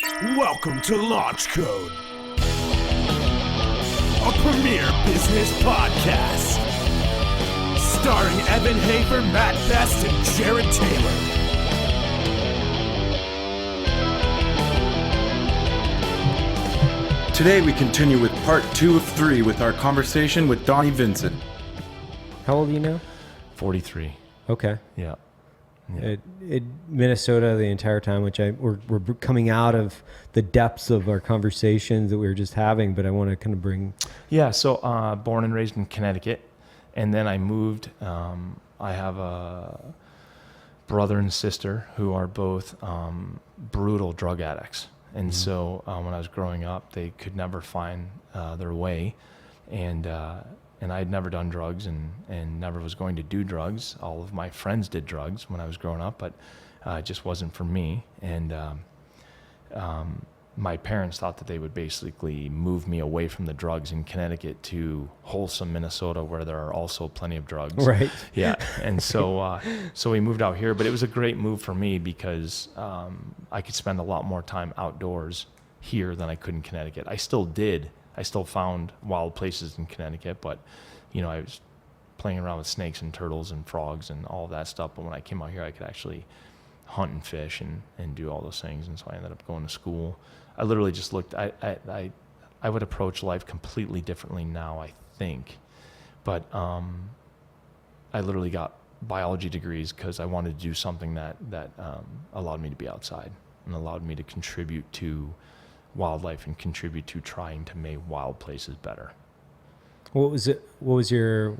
Welcome to Launch Code, a premier business podcast, starring Evan Hafer, Matt Best, and Jared Taylor. Today we continue with part 2 of 3 with our conversation with Donnie Vincent. How old are you now? 43. Okay. Yeah. Minnesota the entire time, which we're coming out of the depths of our conversations that we were just having, but I want to kind of bring... Yeah, so born and raised in Connecticut, and then I moved. I have a brother and sister who are both brutal drug addicts. And so when I was growing up, they could never find their way. And I had never done drugs and never was going to do drugs. All of my friends did drugs when I was growing up, but it just wasn't for me. And my parents thought that they would basically move me away from the drugs in Connecticut to wholesome Minnesota, where there are also plenty of drugs. Right. Yeah. And so we moved out here, but it was a great move for me because I could spend a lot more time outdoors here than I could in Connecticut. I still did. I still found wild places in Connecticut, but, I was playing around with snakes and turtles and frogs and all of that stuff. But when I came out here, I could actually hunt and fish and do all those things. And so I ended up going to school. I literally just looked, I would approach life completely differently now, I think. But I literally got biology degrees because I wanted to do something that allowed me to be outside and allowed me to contribute to wildlife and contribute to trying to make wild places better. What was it? What was your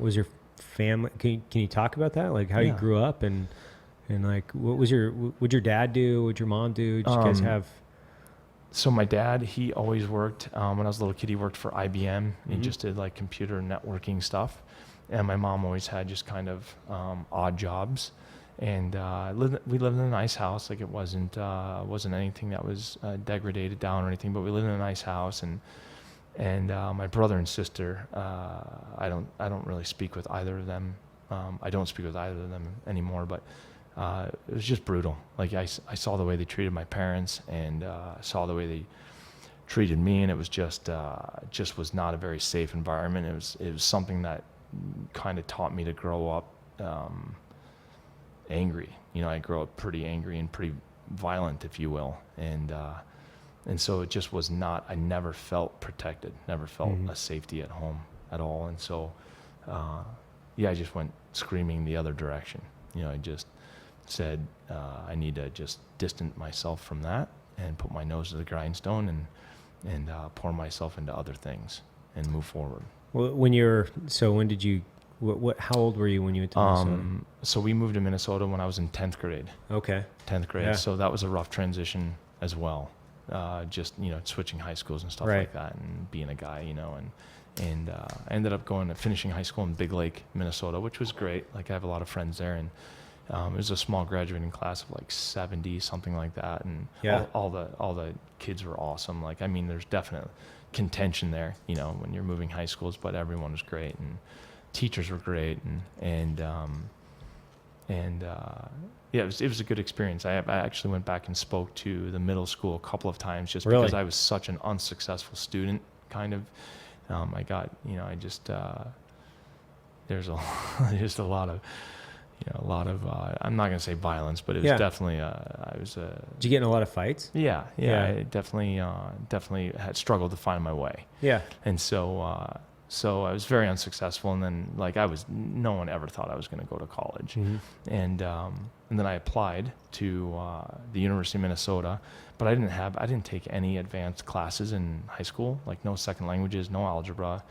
family? Can you talk about that? Like how you grew up and like what'd your dad do? What'd your mom do? Did you guys have? So my dad, he always worked, when I was a little kid, he worked for IBM. He just did like computer networking stuff. And my mom always had just kind of odd jobs. And we lived in a nice house. Like it wasn't anything that was degraded down or anything, but we lived in a nice house. And my brother and sister, I don't really speak with either of them. I don't speak with either of them anymore, but it was just brutal. Like I saw the way they treated my parents and saw the way they treated me, and it was just was not a very safe environment. It was something that kind of taught me to grow up angry. I grew up pretty angry and pretty violent, if you will. And so it just was not, I never felt protected, never felt a safety at home at all. And so, I just went screaming the other direction. I just said, I need to just distance myself from that and put my nose to the grindstone and pour myself into other things and move forward. Well, when did you, how old were you when you went to Minnesota? So we moved to Minnesota when I was in 10th grade. Okay. 10th grade. Yeah. So that was a rough transition as well. Just, switching high schools and stuff like that and being a guy, and I ended up finishing high school in Big Lake, Minnesota, which was great. Like I have a lot of friends there, and it was a small graduating class of like 70, something like that. And all the kids were awesome. Like, I mean, there's definite contention there, when you're moving high schools, but everyone was great and teachers were great. It was a good experience. I actually went back and spoke to the middle school a couple of times just because I was such an unsuccessful student, kind of. I got, there's just a lot of, I'm not going to say violence, but it was definitely, Did you get in a lot of fights? Yeah. I definitely had struggled to find my way. Yeah. And so I was very unsuccessful. And then no one ever thought I was going to go to college. And then I applied to the University of Minnesota, but I didn't take any advanced classes in high school, like no second languages, no algebra.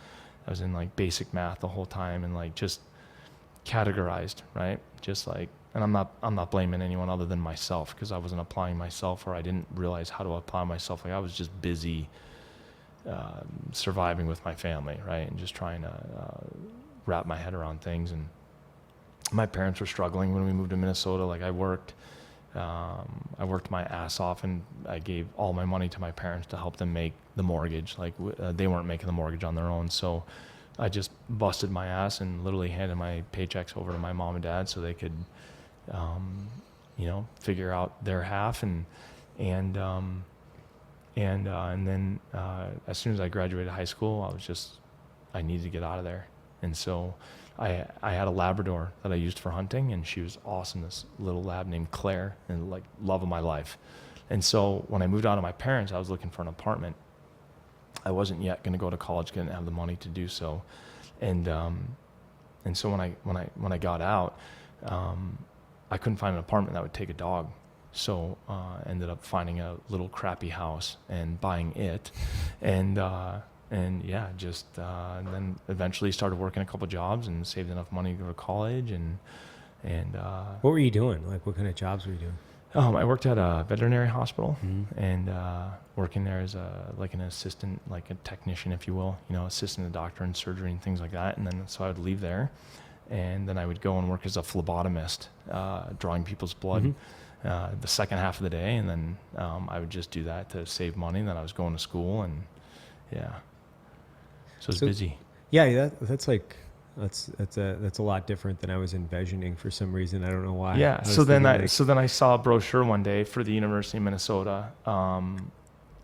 I was in like basic math the whole time and like just categorized, right? Just like, and I'm not blaming anyone other than myself because I wasn't applying myself, or I didn't realize how to apply myself. Like I was just busy surviving with my family, right? And just trying to wrap my head around things. And my parents were struggling when we moved to Minnesota. Like I worked my ass off, and I gave all my money to my parents to help them make the mortgage. Like they weren't making the mortgage on their own. So I just busted my ass and literally handed my paychecks over to my mom and dad so they could, figure out their half. And And then as soon as I graduated high school, I needed to get out of there. And so I had a Labrador that I used for hunting, and she was awesome, this little lab named Claire, and like love of my life. And so when I moved out of my parents, I was looking for an apartment. I wasn't yet going to go to college, didn't have the money to do so. And so when I got out, I couldn't find an apartment that would take a dog. So ended up finding a little crappy house and buying it, and then eventually started working a couple jobs and saved enough money to go to college. And what were you doing? Like, what kind of jobs were you doing? I worked at a veterinary hospital, and working there as an assistant, like a technician, if you will, assisting the doctor in surgery and things like that. And then so I would leave there, and then I would go and work as a phlebotomist, drawing people's blood. The second half of the day, and then I would just do that to save money. And then I was going to school, and so it's busy. Yeah, that's a lot different than I was envisioning for some reason. I don't know why. Yeah. So then I saw a brochure one day for the University of Minnesota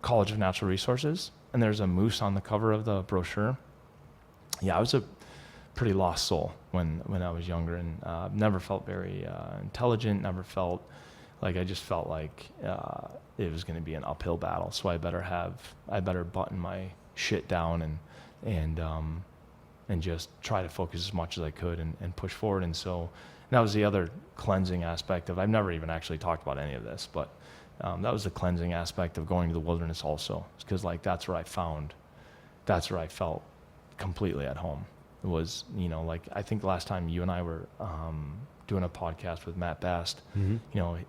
College of Natural Resources, and there's a moose on the cover of the brochure. Yeah, I was a pretty lost soul when I was younger, and never felt very intelligent. Never felt like, I just felt like it was going to be an uphill battle. So I better button my shit down and just try to focus as much as I could and push forward. And so that was the other cleansing aspect of, I've never even actually talked about any of this, but that was the cleansing aspect of going to the wilderness also, because like that's where I felt completely at home. It was, like, I think the last time you and I were doing a podcast with Matt Best,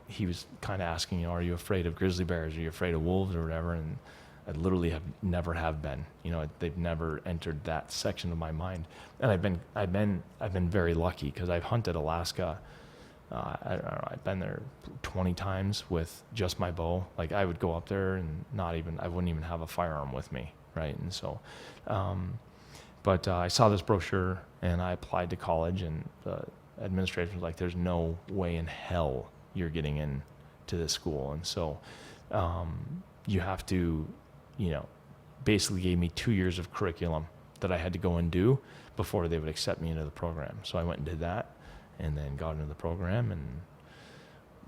he was kind of asking, are you afraid of grizzly bears? Are you afraid of wolves or whatever? And I literally never have been. They've never entered that section of my mind. And I've been very lucky, because I've hunted Alaska. I don't know, I've been there 20 times with just my bow. Like, I would go up there and I wouldn't even have a firearm with me, right? And so, but I saw this brochure and I applied to college, and the administration was like, there's no way in hell you're getting in to this school. And so you have to, basically gave me 2 years of curriculum that I had to go and do before they would accept me into the program. So I went and did that, and then got into the program and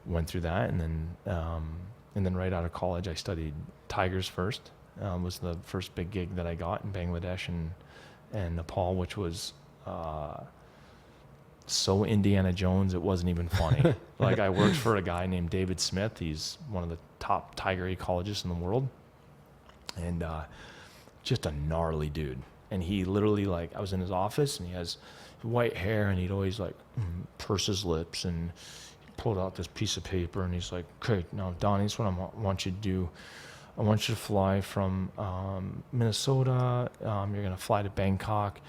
went through that. And then right out of college, I studied tigers first. Was the first big gig that I got in Bangladesh and Nepal, which was so Indiana Jones, it wasn't even funny. Like, I worked for a guy named David Smith. He's one of the top tiger ecologists in the world, and just a gnarly dude. And he literally, like, I was in his office, and he has white hair, and he'd always like purse his lips, and he pulled out this piece of paper, and he's like, okay, now Donnie, this is what I want you to do. I want you to fly from Minnesota. You're going to fly to Bangkok.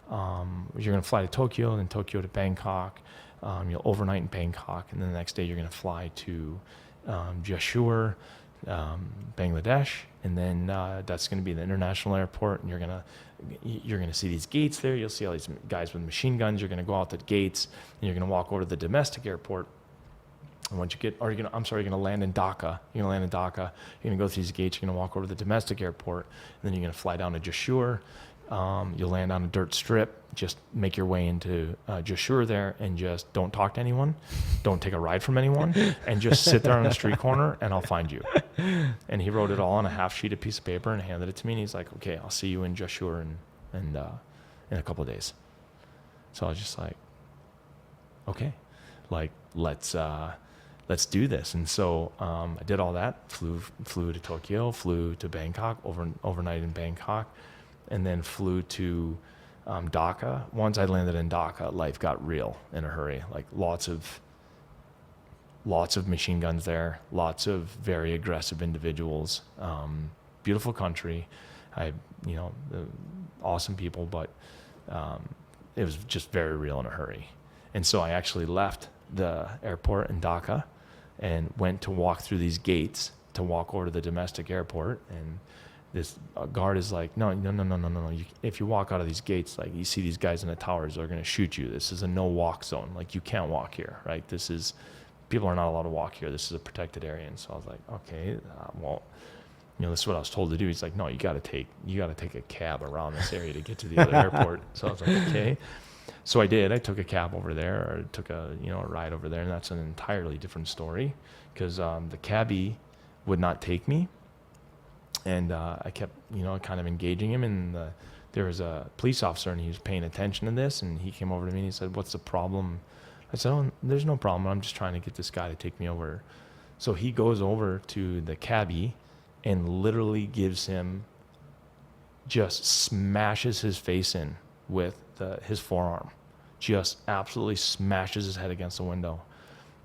You're going to fly to Tokyo, then Tokyo to Bangkok. You'll overnight in Bangkok, and then the next day you're going to fly to Jashore, Bangladesh, and then that's going to be the international airport, and you're going to see these gates there. You'll see all these guys with machine guns. You're going to go out the gates, and you're going to walk over to the domestic airport. And once you you're going to land in Dhaka. You're going to land in Dhaka. You're going to go through these gates. You're going to walk over to the domestic airport, and then you're going to fly down to Jashore. You'll land on a dirt strip. Just make your way into Jashore there, and just don't talk to anyone. Don't take a ride from anyone, and just sit there on the street corner, and I'll find you. And he wrote it all on a half sheet of piece of paper and handed it to me. And he's like, okay, I'll see you in Jashore in a couple of days. So I was just like, okay, like, let's do this. And so I did all that, flew to Tokyo, flew to Bangkok, overnight in Bangkok, and then flew to Dhaka. Once I landed in Dhaka, life got real in a hurry. Like, lots of machine guns there, lots of very aggressive individuals, beautiful country. Awesome people, but it was just very real in a hurry. And so I actually left the airport in Dhaka and went to walk through these gates to walk over to the domestic airport. And this guard is like, no. If you walk out of these gates, like, you see these guys in the towers, they're going to shoot you. This is a no walk zone. Like, you can't walk here, right? People are not allowed to walk here. This is a protected area. And so I was like, okay, well, this is what I was told to do. He's like, no, you got to take a cab around this area to get to the other airport. So I was like, okay. So I did. I took a cab over there, or took a ride over there, and that's an entirely different story, because the cabbie would not take me, and I kept kind of engaging him, and there was a police officer, and he was paying attention to this, and he came over to me and he said, "What's the problem?" I said, "Oh, there's no problem. I'm just trying to get this guy to take me over." So he goes over to the cabbie and literally gives him, just smashes his face in with his forearm, just absolutely smashes his head against the window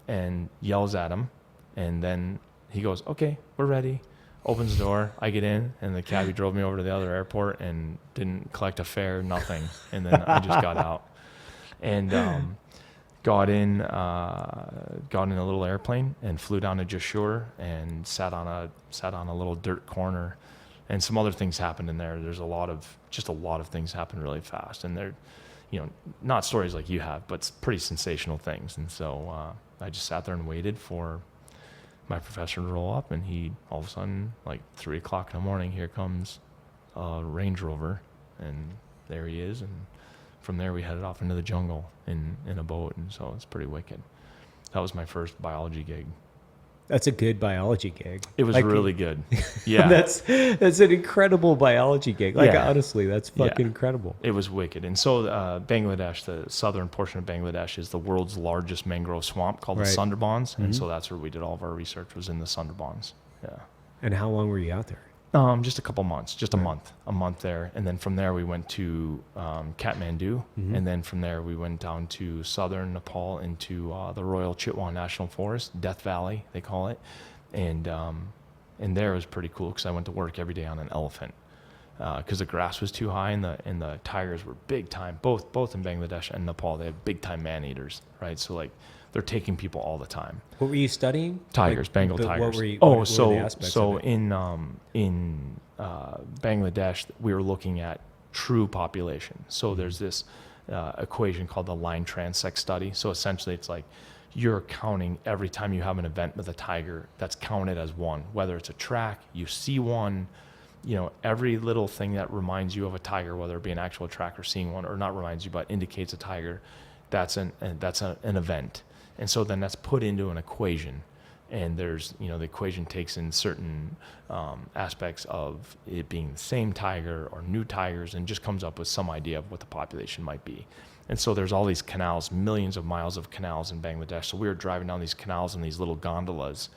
and yells at him. And then he goes, "Okay, we're ready." Opens the door, I get in, and the cabbie drove me over to the other airport and didn't collect a fare, nothing. And then I just got out and got in a little airplane and flew down to Jashur and sat on a little dirt corner. And some other things happened in there. There's a lot of things happened really fast, and they're, not stories like you have, but pretty sensational things. And so I just sat there and waited for my professor to roll up, and he, all of a sudden, like 3 o'clock in the morning, here comes a Range Rover, and there he is. And from there we headed off into the jungle in a boat. And so it's pretty wicked. That was my first biology gig. That's a good biology gig. It was really good. Yeah. That's an incredible biology gig. Honestly, that's fucking incredible. It was wicked. And so Bangladesh, the southern portion of Bangladesh, is the world's largest mangrove swamp called the Sundarbans. Mm-hmm. And so that's where we did all of our research, was in the Sundarbans. Yeah. And how long were you out there? Just a couple months, a month there. And then from there we went to Kathmandu. Mm-hmm. And then from there we went down to southern Nepal into the Royal Chitwan National Forest, Death Valley, they call it. And there was pretty cool, because I went to work every day on an elephant, because the grass was too high, and the tigers were big time, both in Bangladesh and Nepal. They have big time man eaters, right? So like, they're taking people all the time. What were you studying? Tigers, Bengal tigers. What were you, so in Bangladesh, we were looking at true population. So there's this equation called the line transect study. So essentially, it's like you're counting every time you have an event with a tiger, that's counted as one. Whether it's a track, you see one, every little thing that reminds you of a tiger, whether it be an actual track or seeing one, or not reminds you, but indicates a tiger, that's an event. And so then that's put into an equation, and there's, the equation takes in certain aspects of it being the same tiger or new tigers, and just comes up with some idea of what the population might be. And so there's all these canals, millions of miles of canals in Bangladesh. So we were driving down these canals in these little gondolas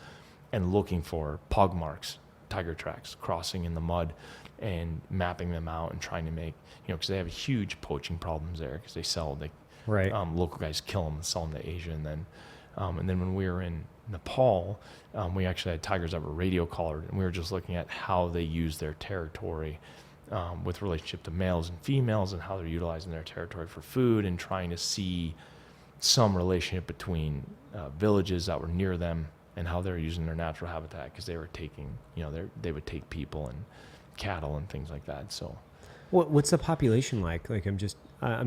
and looking for pug marks, tiger tracks, crossing in the mud, and mapping them out and trying to make, because they have huge poaching problems there, because local guys kill them and sell them to Asia. And then when we were in Nepal, we actually had tigers that were radio collared, and we were just looking at how they use their territory with relationship to males and females, and how they're utilizing their territory for food, and trying to see some relationship between villages that were near them and how they're using their natural habitat, because they were taking, they would take people and cattle and things like that. So what's the population like? Like, I'm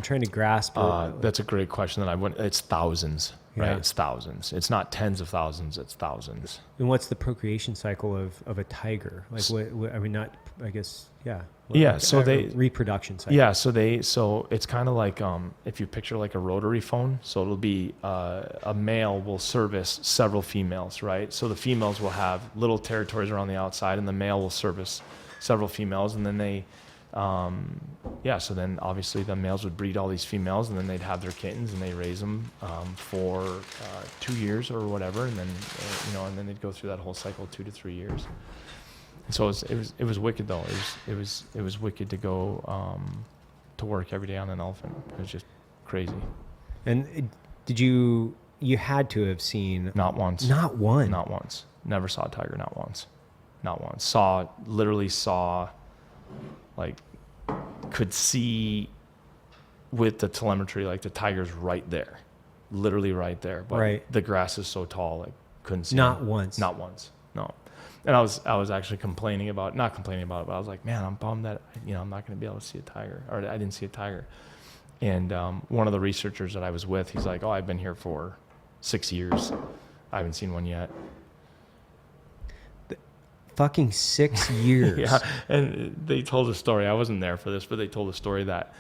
trying to grasp. That's a great question. It's thousands, right? Yeah. It's thousands. It's not tens of thousands. It's thousands. And what's the procreation cycle of a tiger? Like, So reproduction cycle. Yeah. So it's kind of like, if you picture like a rotary phone, so it'll be, a male will service several females, right? So the females will have little territories around the outside, and the male will service several females. And then so then obviously the males would breed all these females, and then they'd have their kittens, and they raise them for 2 years or whatever, and then and then they'd go through that whole cycle, 2 to 3 years. And so it was wicked though. It was wicked to go to work every day on an elephant. It was just crazy. And did you had to have seen? Not once. Not one. Not once. Never saw a tiger. Not once. Not once. Literally saw. Like, could see with the telemetry, like the tiger's right there, literally right there. But the grass is so tall, like couldn't see. Not him. once. Not once. No. And I was actually not complaining about it, but I was like, man, I'm bummed that I'm not going to be able to see a tiger, or I didn't see a tiger. And one of the researchers that I was with, he's like, oh, I've been here for 6 years. I haven't seen one yet. Fucking 6 years. Yeah, and they told a story. I wasn't there for this, but they told a story that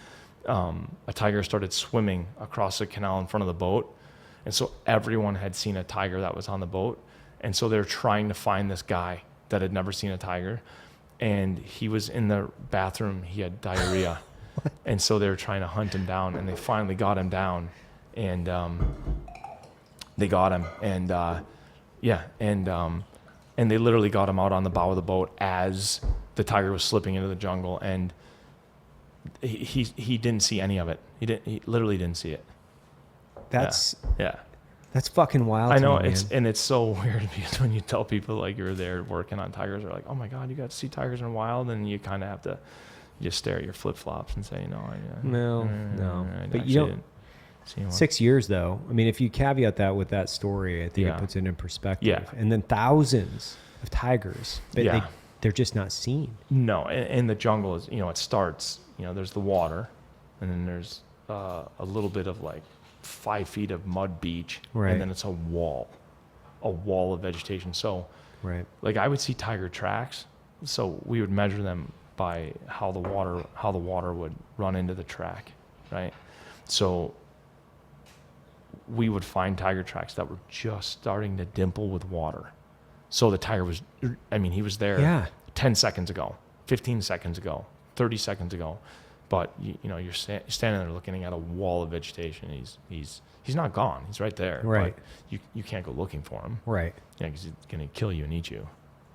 a tiger started swimming across the canal in front of the boat, and so everyone had seen a tiger that was on the boat, and so they're trying to find this guy that had never seen a tiger, and he was in the bathroom. He had diarrhea, and so they were trying to hunt him down, and they finally got him down, and they got him, and and they literally got him out on the bow of the boat as the tiger was slipping into the jungle, and he didn't see any of it. He literally didn't see it. That's yeah. That's fucking wild. I know, to me, man. it's so weird because when you tell people like you're there working on tigers, they're like, "Oh my God, you got to see tigers in the wild," and you kind of have to just stare at your flip flops and say, No. I But you don't. didn't see one." 6 years though. I mean, if you caveat that with that story, I think it puts it in perspective. Yeah. And then thousands of tigers, but they're just not seen. No, and the jungle is, it starts, there's the water, and then there's a little bit of like 5 feet of mud beach, right. and then it's a wall of vegetation. So, right. like I would see tiger tracks, so we would measure them by how the water would run into the track, right? So we would find tiger tracks that were just starting to dimple with water. So the tiger was, he was there 10 seconds ago, 15 seconds ago, 30 seconds ago. But you're standing there looking at a wall of vegetation. He's not gone. He's right there. Right. But you can't go looking for him. Right. Yeah, because he's gonna kill you and eat you.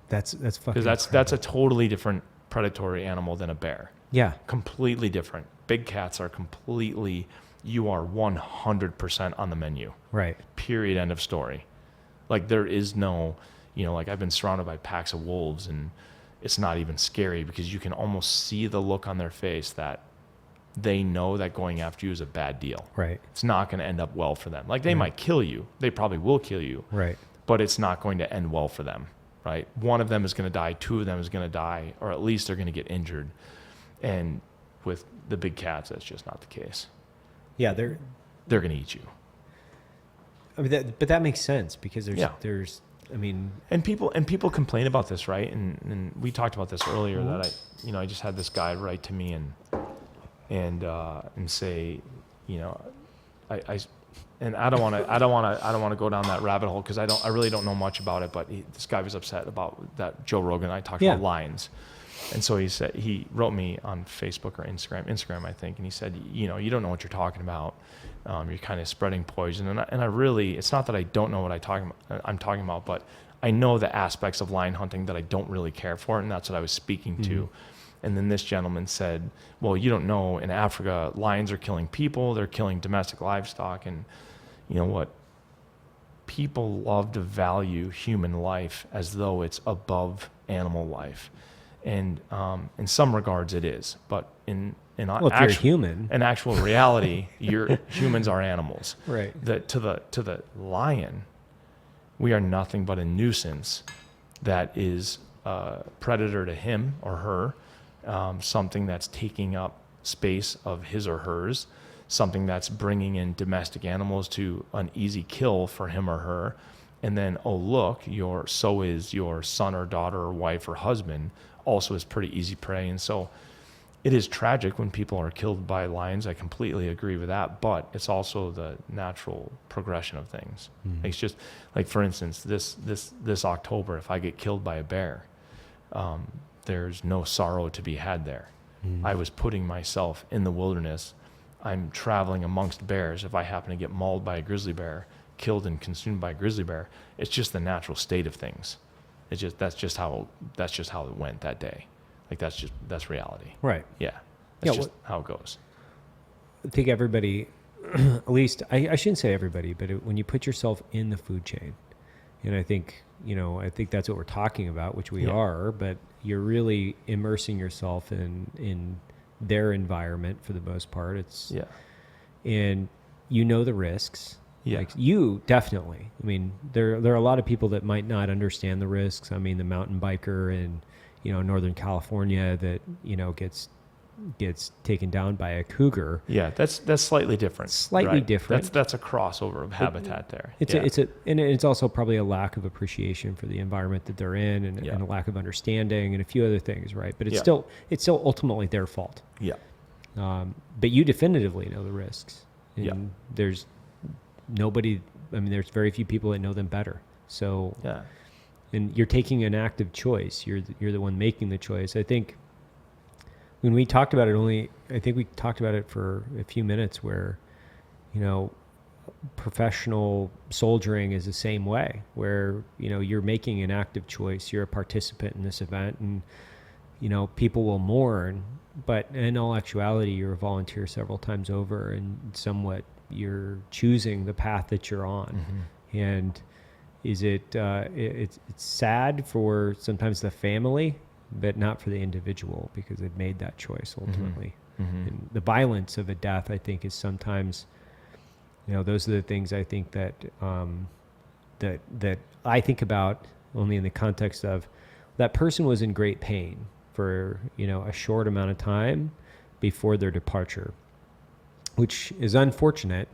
That's fucking. Because that's a totally different predatory animal than a bear. Yeah. Completely different. Big cats are completely. You are 100% on the menu. Right. Period. End of story. Like there is no, like I've been surrounded by packs of wolves and it's not even scary because you can almost see the look on their face that they know that going after you is a bad deal. Right. It's not going to end up well for them. Like they might kill you. They probably will kill you. Right. But it's not going to end well for them. Right. One of them is going to die. 2 of them is going to die, or at least they're going to get injured. And with the big cats, that's just not the case. Yeah, they're going to eat you. I mean, but that makes sense because there's. I mean, and people complain about this, right? And we talked about this earlier that I just had this guy write to me and say, I don't want to go down that rabbit hole because I really don't know much about it. But this guy was upset about that Joe Rogan. I talked about lions, and so he wrote me on Facebook or Instagram I think, and he said, you don't know what you're talking about. You're kind of spreading poison, and I really, it's not that I don't know what I'm talking about, but I know the aspects of lion hunting that I don't really care for, and that's what I was speaking to. And then this gentleman said, well, you don't know, in Africa, lions are killing people, they're killing domestic livestock, and you know what? People love to value human life as though it's above animal life. And in some regards it is, but in you're human. In actual reality, humans are animals. Right. To the lion, we are nothing but a nuisance that is a predator to him or her, something that's taking up space of his or hers, something that's bringing in domestic animals to an easy kill for him or her, and then so is your son or daughter or wife or husband also is pretty easy prey. And so it is tragic when people are killed by lions. I completely agree with that, but it's also the natural progression of things. It's just like, for instance, this October, if I get killed by a bear, there's no sorrow to be had there. I was putting myself in the wilderness. I'm traveling amongst bears. If I happen to get mauled by a grizzly bear, killed and consumed by a grizzly bear, it's just the natural state of things. That's just how it went that day. Like that's reality. Right. Yeah. That's just how it goes. I think everybody, at least I shouldn't say everybody, but when you put yourself in the food chain, and I think that's what we're talking about, which we are, but you're really immersing yourself in their environment for the most part. And the risks. Yeah. Like you definitely. I mean, there are a lot of people that might not understand the risks. I mean, the mountain biker in Northern California that gets gets taken down by a cougar. Yeah, that's slightly different. Slightly right? different. That's a crossover of habitat there. And it's also probably a lack of appreciation for the environment that they're in, and a lack of understanding, and a few other things, right? But it's still ultimately their fault. Yeah. But you definitively know the risks. And there's nobody. I mean, there's very few people that know them better. So and you're taking an active choice. You're the one making the choice. I think when we talked about it, I think we talked about it for a few minutes, where, you know, professional soldiering is the same way, where, you know, you're making an active choice. You're a participant in this event, and, you know, people will mourn, but in all actuality, you're a volunteer several times over, and somewhat you're choosing the path that you're on. Mm-hmm. And is it's sad for sometimes the family, but not for the individual, because they've made that choice ultimately. Mm-hmm. And the violence of a death, I think, is sometimes, you know, those are the things I think that that I think about only in the context of that person was in great pain for, you know, a short amount of time before their departure, which is unfortunate.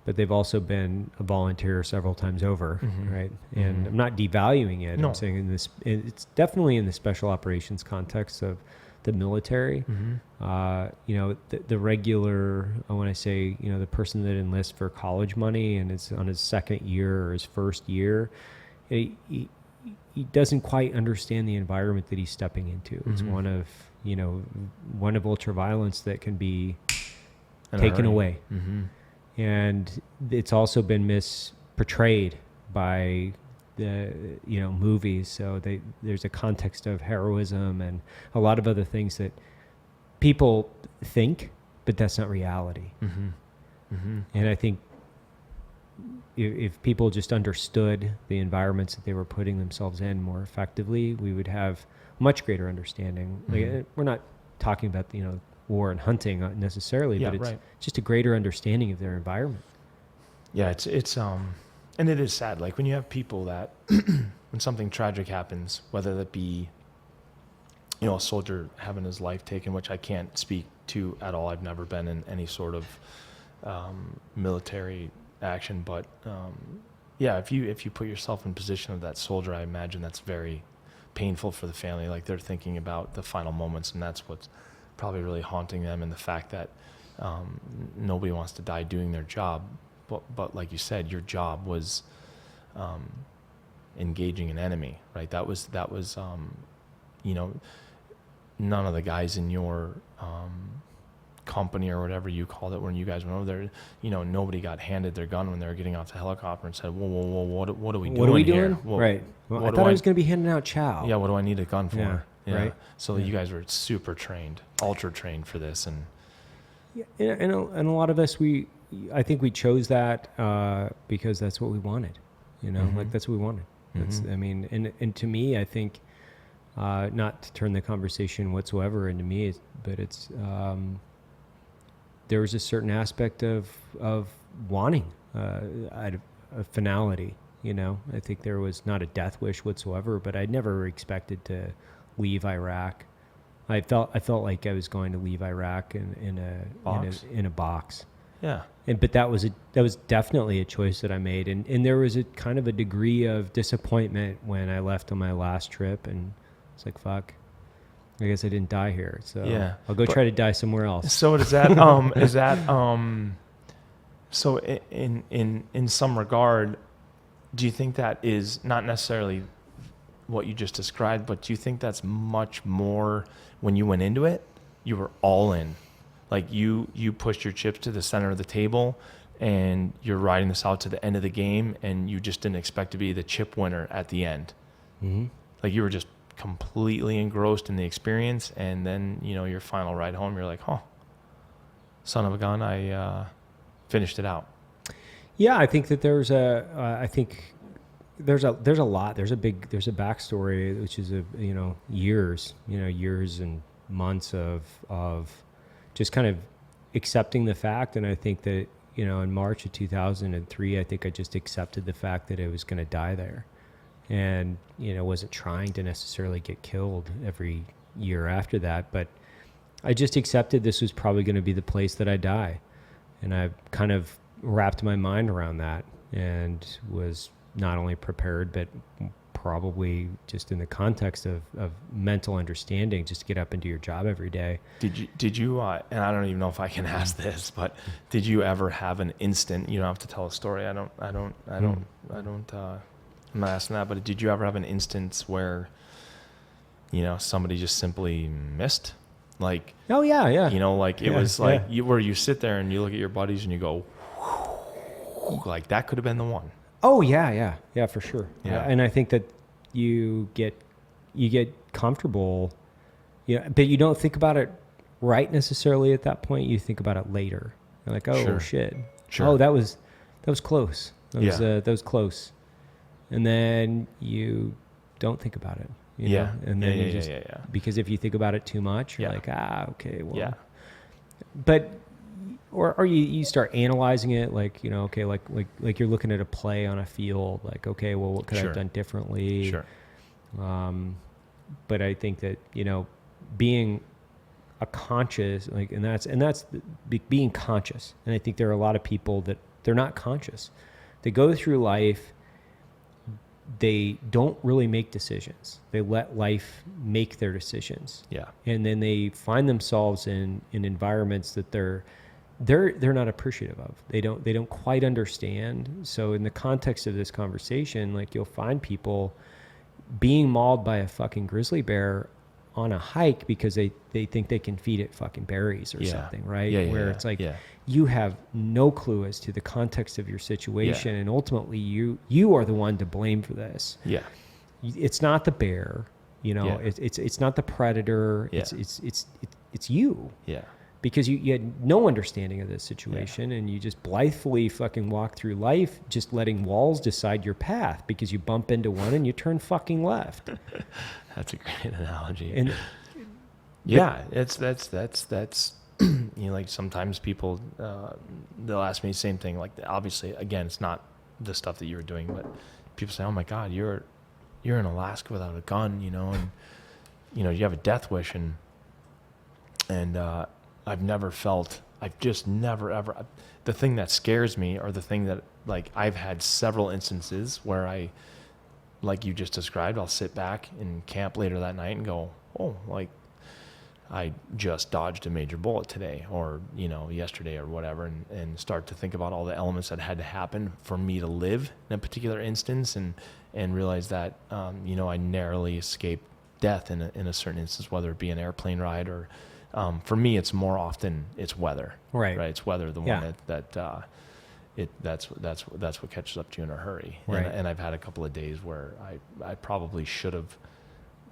But they've also been a volunteer several times over, right? And I'm not devaluing it. No. I'm saying it's definitely in the special operations context of the military. You know, the regular, when I say, you know, the person that enlists for college money and is on his second year or his first year, he doesn't quite understand the environment that he's stepping into. It's one of ultraviolence that can be taken away. And it's also been misportrayed by the, you know, movies. So there's a context of heroism and a lot of other things that people think, but that's not reality. And I think if people just understood the environments that they were putting themselves in more effectively, we would have much greater understanding. Like, we're not talking about, you know, war and hunting necessarily, but it's just a greater understanding of their environment. Yeah, it's and it is sad. Like when you have people that when something tragic happens, whether that be, you know, a soldier having his life taken, which I can't speak to at all. I've never been in any sort of military action, but if you put yourself in position of that soldier, I imagine that's very painful for the family. Like they're thinking about the final moments, and that's what's probably really haunting them, and the fact that nobody wants to die doing their job. But like you said, your job was engaging an enemy, right? That was you know, none of the guys in your company or whatever you called it when you guys went over there, you know, nobody got handed their gun when they were getting off the helicopter and said, whoa, what are we doing? What are we doing? Here? Well, right. Well, I thought I was going to be handing out chow. Yeah, what do I need a gun for? Yeah. Right. So you guys were super trained, ultra trained for this, and and a lot of us, I think we chose that because that's what we wanted. You know, like that's what we wanted. That's, I mean, and to me, I think not to turn the conversation whatsoever into me, but it's there was a certain aspect of wanting a finality. You know, I think there was not a death wish whatsoever, but I never expected to leave Iraq. I felt like I was going to leave Iraq in a box. Yeah. But that was definitely a choice that I made, and there was a kind of a degree of disappointment when I left on my last trip, and it's like, fuck, I guess I didn't die here. So yeah, I'll go try to die somewhere else. So does that so in some regard, do you think that is not necessarily what you just described, but do you think that's much more when you went into it, you were all in? Like you pushed your chips to the center of the table, and you're riding this out to the end of the game, and you just didn't expect to be the chip winner at the end. Like you were just completely engrossed in the experience, and then, you know, your final ride home, you're like, oh, son of a gun, I finished it out. Yeah, I think that there's a lot. There's a backstory, which is years and months of just kind of accepting the fact. And I think that, you know, in March of 2003, I think I just accepted the fact that I was going to die there, and, you know, wasn't trying to necessarily get killed every year after that, but I just accepted this was probably going to be the place that I die. And I kind of wrapped my mind around that and was not only prepared, but probably just in the context of mental understanding, just to get up and do your job every day. Did you, and I don't even know if I can ask this, but did you ever have an instant, you don't have to tell a story. I'm not asking that, but did you ever have an instance where, somebody just simply missed? Like, oh yeah. It was like where you sit there and you look at your buddies and you go, like that could have been the one. Oh yeah, for sure. Yeah. And I think that you get comfortable, but you don't think about it right necessarily at that point. You think about it later. You're like, oh shit. Sure. Oh, that was close. That was close. And then you don't think about it. You know? And then you just because if you think about it too much, you're like, okay, well. Yeah. But or you start analyzing it, like, okay, like you're looking at a play on a field, like, okay, well, what could I have done differently? Sure. But I think that, being a conscious, like, and that's being conscious. And I think there are a lot of people that they're not conscious. They go through life, they don't really make decisions. They let life make their decisions. Yeah. And then they find themselves in environments that they're not appreciative of. They don't quite understand. So in the context of this conversation, like, you'll find people being mauled by a fucking grizzly bear on a hike because they think they can feed it fucking berries or something, right? Where it's like, you have no clue as to the context of your situation, and ultimately you are the one to blame for this. Yeah. It's not the bear, it's not the predator. It's you. Yeah. Because you had no understanding of this situation, and you just blithely fucking walk through life just letting walls decide your path because you bump into one and you turn fucking left. That's a great analogy. And that's like sometimes people they'll ask me the same thing. Like, obviously, again, it's not the stuff that you were doing, but people say, "Oh my God, you're in Alaska without a gun," and you have a death wish, and I've just never ever, the thing that scares me, or the thing that, like, I've had several instances where I, like you just described, I'll sit back in camp later that night and go, oh, like, I just dodged a major bullet today, or, yesterday or whatever, and start to think about all the elements that had to happen for me to live in a particular instance, and realize that, I narrowly escaped death in a certain instance, whether it be an airplane ride or, for me, it's more often it's weather, right? It's weather, the one that's what catches up to you in a hurry. Right. And I've had a couple of days where I probably should have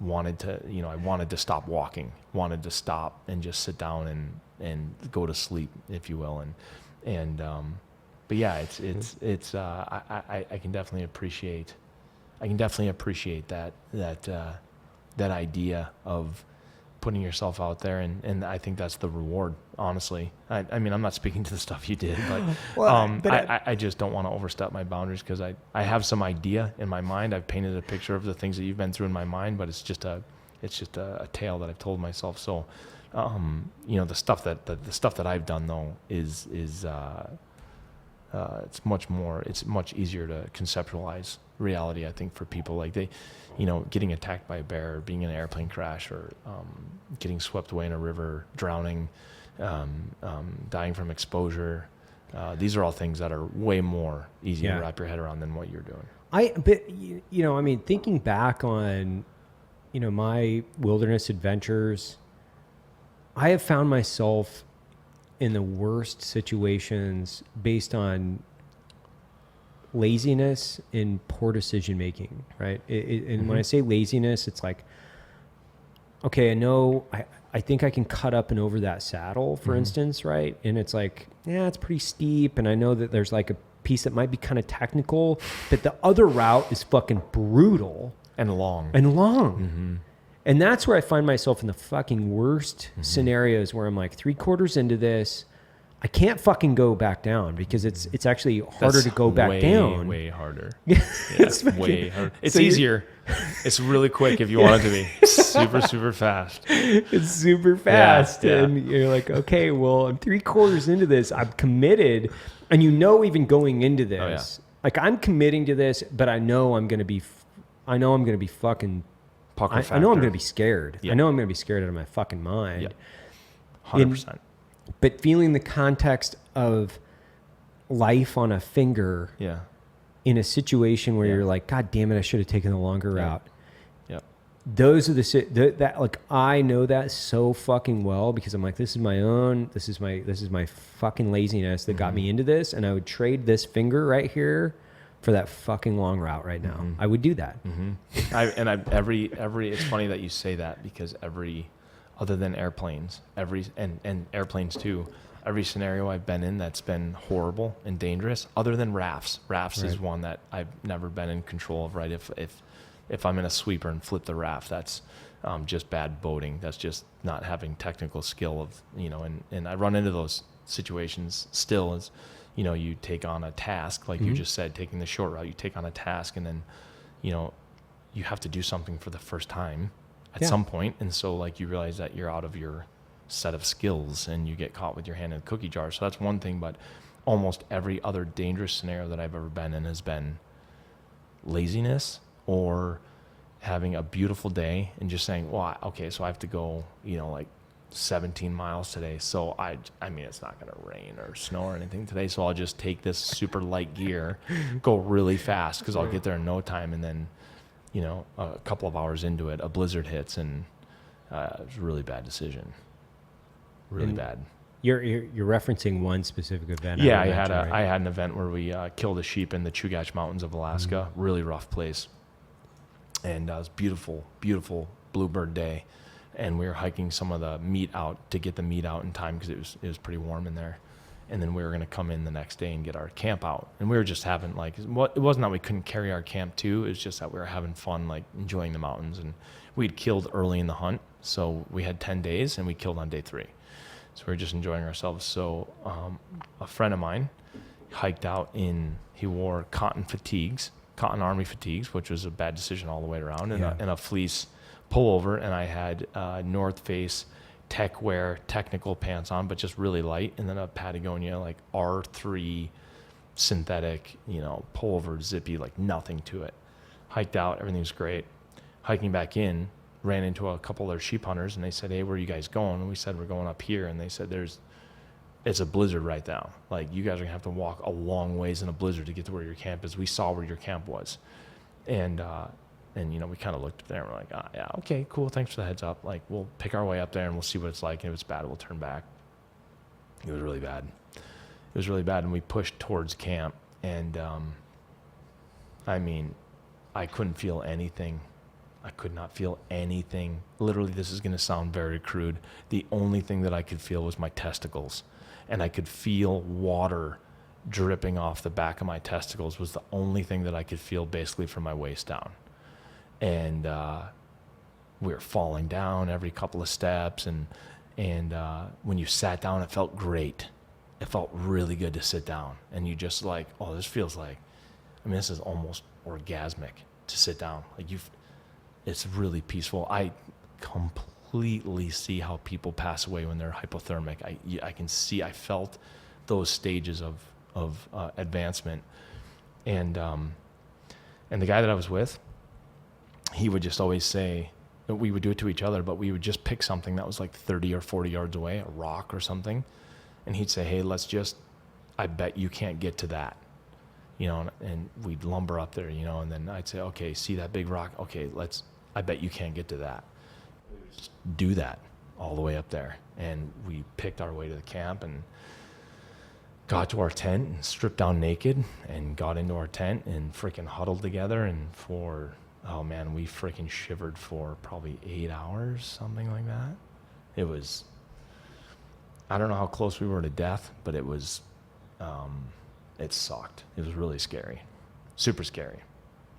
wanted to, I wanted to stop walking, wanted to stop and just sit down and go to sleep, if you will. But yeah, it's I can definitely appreciate that idea of putting yourself out there, and I think that's the reward, honestly. I mean, I'm not speaking to the stuff you did, but, I just don't want to overstep my boundaries, because I have some idea in my mind. I've painted a picture of the things that you've been through in my mind, but it's just a tale that I've told myself. So, the stuff that I've done, though, is it's much easier to conceptualize reality, I think, for people. Like, they, getting attacked by a bear, or being in an airplane crash, or getting swept away in a river, drowning, dying from exposure. These are all things that are way more easy to wrap your head around than what you're doing. Thinking back on, my wilderness adventures, I have found myself in the worst situations based on laziness and poor decision making, right? And when I say laziness, it's like, okay, I know I think I can cut up and over that saddle, for instance, right? And it's like, yeah, it's pretty steep, and I know that there's like a piece that might be kind of technical, but the other route is fucking brutal and long. And that's where I find myself in the fucking worst scenarios, where I'm like 3/4 into this. I can't fucking go back down because it's actually harder That's to go back down. Way harder. Yeah, It's way harder. It's so easier. It's really quick if you want it to be. Super fast. It's super fast. Yeah. And you're like, okay, well, I'm 3/4 into this. I'm committed. And even going into this, like I'm committing to this, but I know I'm going to be fucking, I know I'm going to be scared. Yeah. I know I'm going to be scared out of my fucking mind. Yeah. 100%. But feeling the context of life on a finger Yeah. in a situation where Yeah. you're like, God damn it, I should have taken the longer route. Yeah. Those are that like I know that so fucking well because I'm like, this is my fucking laziness that got me into this, and I would trade this finger right here for that fucking long route right now. I would do that. Every it's funny that you say that because other than airplanes, and airplanes too, every scenario I've been in that's been horrible and dangerous, other than rafts. Rafts is one that I've never been in control of, right? If I'm in a sweeper and flip the raft, that's just bad boating. That's just not having technical skill of, and I run into those situations still as, you take on a task, like you just said, taking the short route, you take on a task and then, you have to do something for the first time at some point. And so like you realize that you're out of your set of skills and you get caught with your hand in a cookie jar. So that's one thing, but almost every other dangerous scenario that I've ever been in has been laziness or having a beautiful day and just saying, well, okay, so I have to go, like 17 miles today. So I mean, it's not going to rain or snow or anything today. So I'll just take this super light gear, go really fast because I'll get there in no time. And then, a couple of hours into it, a blizzard hits and it was a really bad decision. Really bad. You're referencing one specific event. Yeah, I had an event where we killed a sheep in the Chugach Mountains of Alaska. Really rough place. And it was beautiful bluebird day. And we were hiking some of the meat out to get the meat out in time because it was pretty warm in there. And then we were going to come in the next day and get our camp out. And we were just having it wasn't that we couldn't carry our camp too. It was just that we were having fun, like enjoying the mountains. And we'd killed early in the hunt. So we had 10 days and we killed on day 3. So we were just enjoying ourselves. So a friend of mine hiked out he wore cotton army fatigues, which was a bad decision all the way around, and a fleece pullover. And I had North Face tech wear technical pants on, but just really light. And then a Patagonia, like R3 synthetic, pullover, zippy, like nothing to it. Hiked out, everything was great. Hiking back in, ran into a couple of their sheep hunters and they said, hey, where are you guys going? And we said, we're going up here. And they said, it's a blizzard right now. Like you guys are gonna have to walk a long ways in a blizzard to get to where your camp is. We saw where your camp was. And we kind of looked there and we're like, yeah, okay, cool. Thanks for the heads up. Like we'll pick our way up there and we'll see what it's like. And if it's bad, we'll turn back. It was really bad. And we pushed towards camp and, I couldn't feel anything. I could not feel anything. Literally, this is going to sound very crude. The only thing that I could feel was my testicles. And I could feel water dripping off the back of my testicles was the only thing that I could feel basically from my waist down. And we were falling down every couple of steps. And when you sat down, it felt great. It felt really good to sit down. And you just like, oh, this feels like, this is almost orgasmic to sit down. Like it's really peaceful. I completely see how people pass away when they're hypothermic. I felt those stages of advancement. And the guy that I was with, he would just always say, we would do it to each other, but we would just pick something that was like 30 or 40 yards away, a rock or something. And he'd say, hey, I bet you can't get to that. And we'd lumber up there, and then I'd say, okay, see that big rock? Okay, I bet you can't get to that. Just do that all the way up there. And we picked our way to the camp and got to our tent and stripped down naked and got into our tent and freaking huddled together. And we freaking shivered for probably 8 hours, something like that. It was, I don't know how close we were to death, but it was, it sucked. It was really scary, super scary.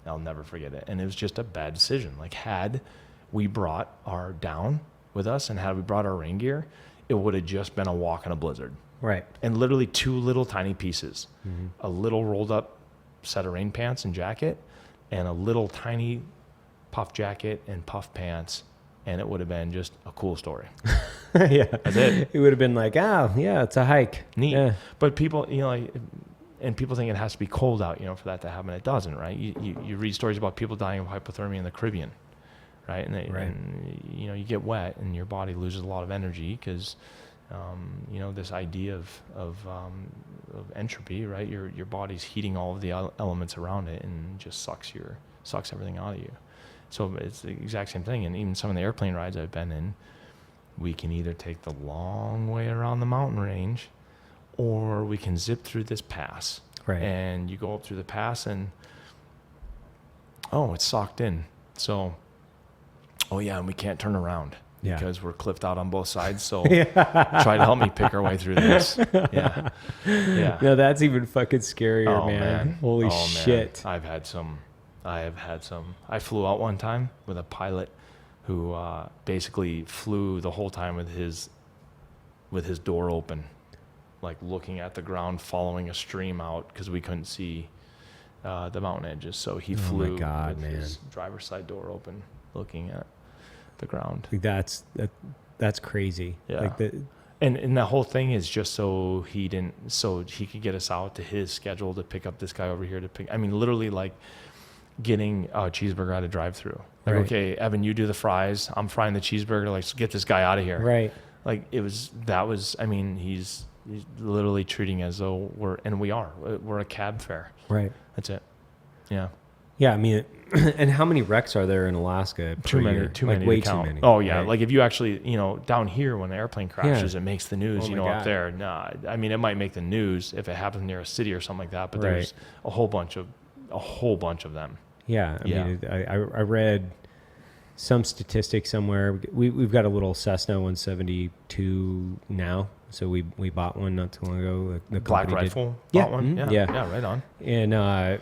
I'll never forget it. And it was just a bad decision. Like had we brought our down with us and had we brought our rain gear, it would have just been a walk in a blizzard. Right. And literally 2 little tiny pieces, a little rolled up set of rain pants and jacket, and a little tiny puff jacket and puff pants. And it would have been just a cool story. Yeah. That's it. It would have been like, oh, yeah, it's a hike. Neat. Yeah. But people, and people think it has to be cold out, for that to happen. It doesn't, right? You read stories about people dying of hypothermia in the Caribbean, right? And you get wet and your body loses a lot of energy because, this idea of entropy, right? Your body's heating all of the elements around it and just sucks everything out of you. So it's the exact same thing. And even some of the airplane rides I've been in, we can either take the long way around the mountain range, or we can zip through this pass. Right. And you go up through the pass and, it's socked in. So, and we can't turn around because we're cliffed out on both sides. So try to help me pick our way through this. Yeah. Yeah. No, that's even fucking scarier, man. Holy shit. Man. I have had some. I flew out one time with a pilot who basically flew the whole time with his door open, like looking at the ground, following a stream out because we couldn't see the mountain edges. So he flew with his driver's side door open, looking at the ground. That's crazy. Yeah. Like and the whole thing is just so he could get us out to his schedule to pick up this guy over here literally like getting a cheeseburger at a drive-through. Like, okay, Evan, you do the fries. I'm frying the cheeseburger. Like, get this guy out of here. Right. Like he's literally treating as though we're a cab fare. Right. That's it. Yeah. Yeah. I mean, and how many wrecks are there in Alaska? Too many. Way too many. Oh yeah. Right? Like if you actually, down here when the airplane crashes, it makes the news, God. up there. Nah, it might make the news if it happens near a city or something like that, but there's a whole bunch of them. Yeah. I mean, I read some statistic somewhere. We've got a little Cessna 172 now. So we bought one not too long ago. The BlackRifle bought one? Mm-hmm. Yeah, right on. And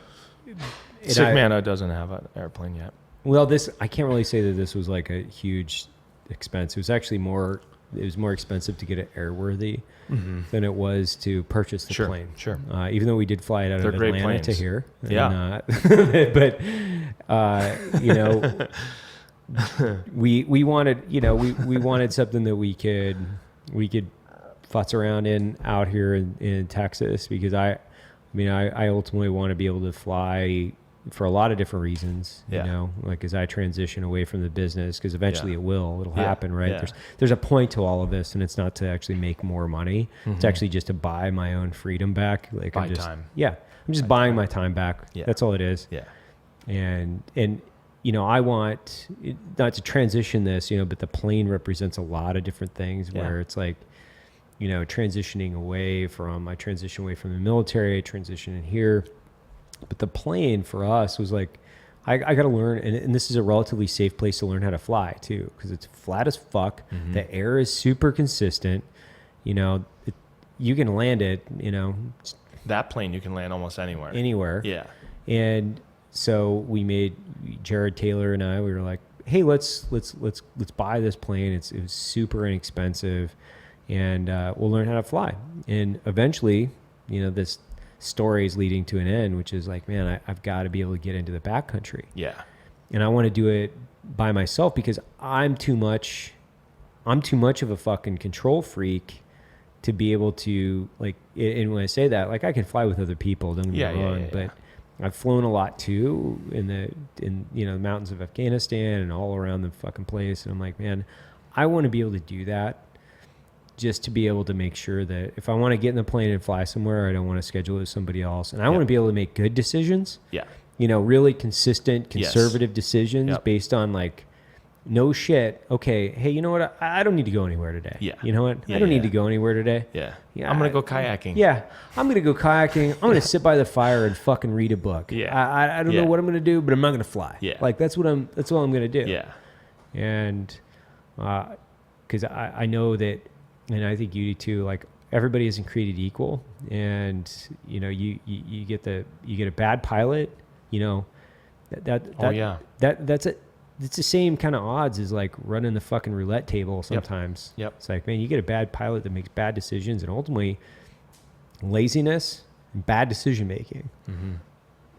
Sick doesn't have an airplane yet. Well, I can't really say that this was like a huge expense. It was actually more expensive to get it airworthy than it was to purchase the plane. Sure. Even though we did fly it out of Atlanta to here. Yeah. But we wanted, we wanted something that we could futz around in out here in Texas, because I ultimately want to be able to fly for a lot of different reasons, like as I transition away from the business, because eventually it'll happen, right? Yeah. There's a point to all of this, and it's not to actually make more money. It's actually just to buy my own freedom back. Like buy time. Yeah. I'm just buying my time back. Yeah. That's all it is. Yeah. And I want not to transition this, but the plane represents a lot of different things where it's like, transitioning away from the military, I transition in here. But the plane for us was like, I got to learn, and this is a relatively safe place to learn how to fly too, because it's flat as fuck. The air is super consistent. You can land it, That plane you can land almost anywhere. Yeah. And so Jared Taylor and we were like, hey, let's buy this plane. It was super inexpensive, and we'll learn how to fly. And eventually, this story is leading to an end, which is like, man, I've got to be able to get into the backcountry. Yeah. And I want to do it by myself because I'm too much of a fucking control freak to be able to, like, and when I say that, like, I can fly with other people, don't get me wrong, but I've flown a lot too in the mountains of Afghanistan and all around the fucking place. And I'm like, man, I want to be able to do that, just to be able to make sure that if I want to get in the plane and fly somewhere, I don't want to schedule it with somebody else. And I want to be able to make good decisions. Yeah. Really consistent, conservative decisions based on, like, no shit. Okay. Hey, you know what? I don't need to go anywhere today. Yeah. You know what? I don't need to go anywhere today. Yeah. I'm going to go kayaking. Yeah. I'm going to go kayaking. I'm going to sit by the fire and fucking read a book. Yeah. I don't know what I'm going to do, but I'm not going to fly. Yeah. Like, that's all I'm going to do. Yeah. And, cause I know that, and I think you do too, like, everybody isn't created equal. And, you get a bad pilot, that's it's the same kind of odds as like running the fucking roulette table sometimes. Yep. It's like, man, you get a bad pilot that makes bad decisions, and ultimately laziness and bad decision making. Mm-hmm.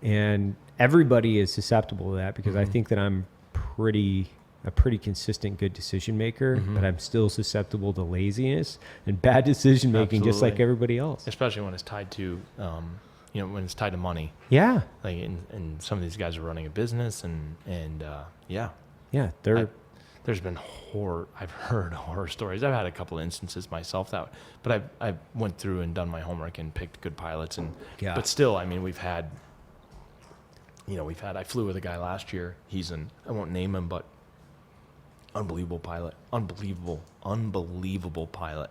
And everybody is susceptible to that because I Mm-hmm. think that I'm a pretty consistent good decision maker, Mm-hmm. but I'm still susceptible to laziness and bad decision making, just like Absolutely. everybody else. Especially when it's tied to, when it's tied to money. Yeah. Like, and some of these guys are running a business, and yeah. Yeah. There's been I've heard horror stories. I've had a couple of instances myself but I went through and done my homework and picked good pilots, Yeah. but still, I mean, I flew with a guy last year. I won't name him, but unbelievable pilot, unbelievable pilot.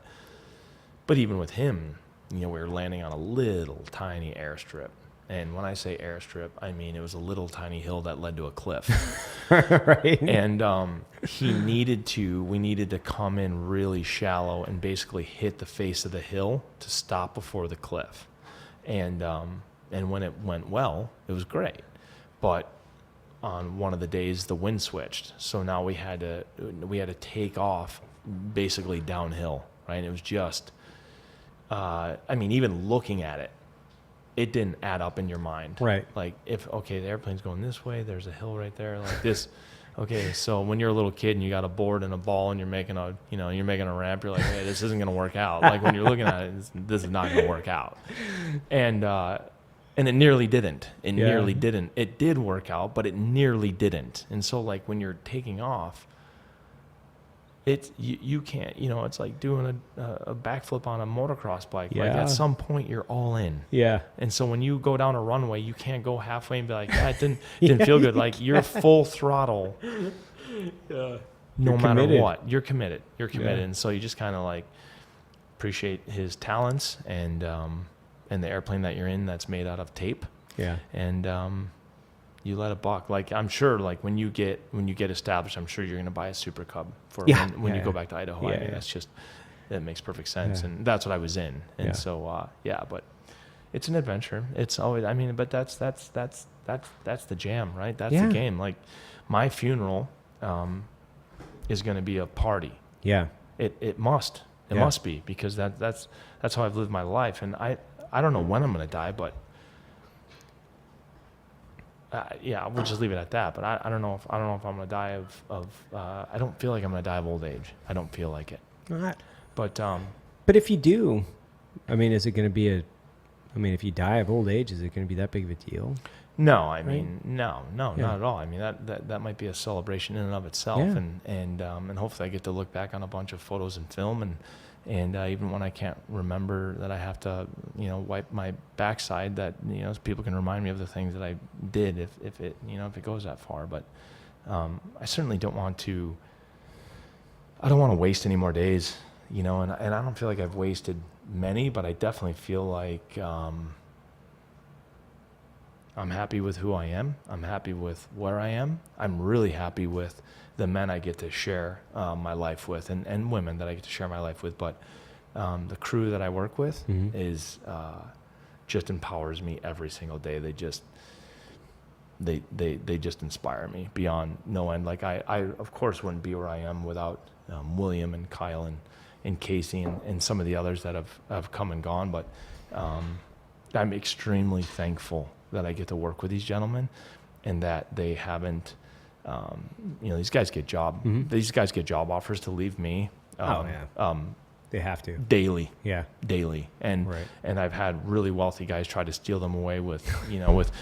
But even with him, we were landing on a little tiny airstrip. And when I say airstrip, I mean it was a little tiny hill that led to a cliff. Right. And we needed to come in really shallow and basically hit the face of the hill to stop before the cliff. And when it went well, it was great. But on one of the days, the wind switched. So now we had to take off basically downhill, right? And it was just, even looking at it, it didn't add up in your mind. Right. Like the airplane's going this way, there's a hill right there like this. Okay, so when you're a little kid and you got a board and a ball and you're making a ramp, you're like, hey, this isn't going to work out. Like when you're looking at it, this is not going to work out. And it nearly didn't. Nearly didn't. It did work out, but it nearly didn't. And so like when you're taking off, you can't, it's like doing a backflip on a motocross bike. Like Yeah. at some point you're all in. Yeah. And so when you go down a runway, you can't go halfway and be like, it didn't feel good. Like you're full throttle. No You're matter committed. what, you're committed. You're committed. Yeah. And so you just kind of like appreciate his talents and the airplane that you're in that's made out of tape. Yeah. And you let it buck. Like I'm sure, like when you get established, I'm sure you're going to buy a Super Cub for Yeah. when you Yeah, go yeah. back to Idaho. Yeah, I mean, yeah. that makes perfect sense, Yeah. and that's what I was in. And Yeah. so but it's an adventure. It's always, but that's the jam, right? That's Yeah. the game. Like my funeral is going to be a party. Yeah. It must. It Yeah. must be, because that's how I've lived my life, and I don't know when I'm going to die, but we'll just leave it at that. But I don't know if I'm going to die of I don't feel like I'm going to die of old age. I don't feel like it. But But if you do, is it going to be if you die of old age, is it going to be that big of a deal? no, Yeah. not at all. I mean that might be a celebration in and of itself, Yeah. and hopefully I get to look back on a bunch of photos and film, and even when I can't remember that I have to, wipe my backside, that people can remind me of the things that I did if it goes that far. But I certainly don't want to. I don't want to waste any more days, and I don't feel like I've wasted many, but I definitely feel like I'm happy with who I am. I'm happy with where I am. I'm really happy with the men I get to share my life with, and women that I get to share my life with. But the crew that I work with Mhm. is just empowers me every single day. They just inspire me beyond no end. Like I of course wouldn't be where I am without William and Kyle and Casey and some of the others that have come and gone. But I'm extremely thankful that I get to work with these gentlemen, and that they haven't. These guys get job offers to leave me. They have to. Daily, Yeah. and Right. and I've had really wealthy guys try to steal them away with with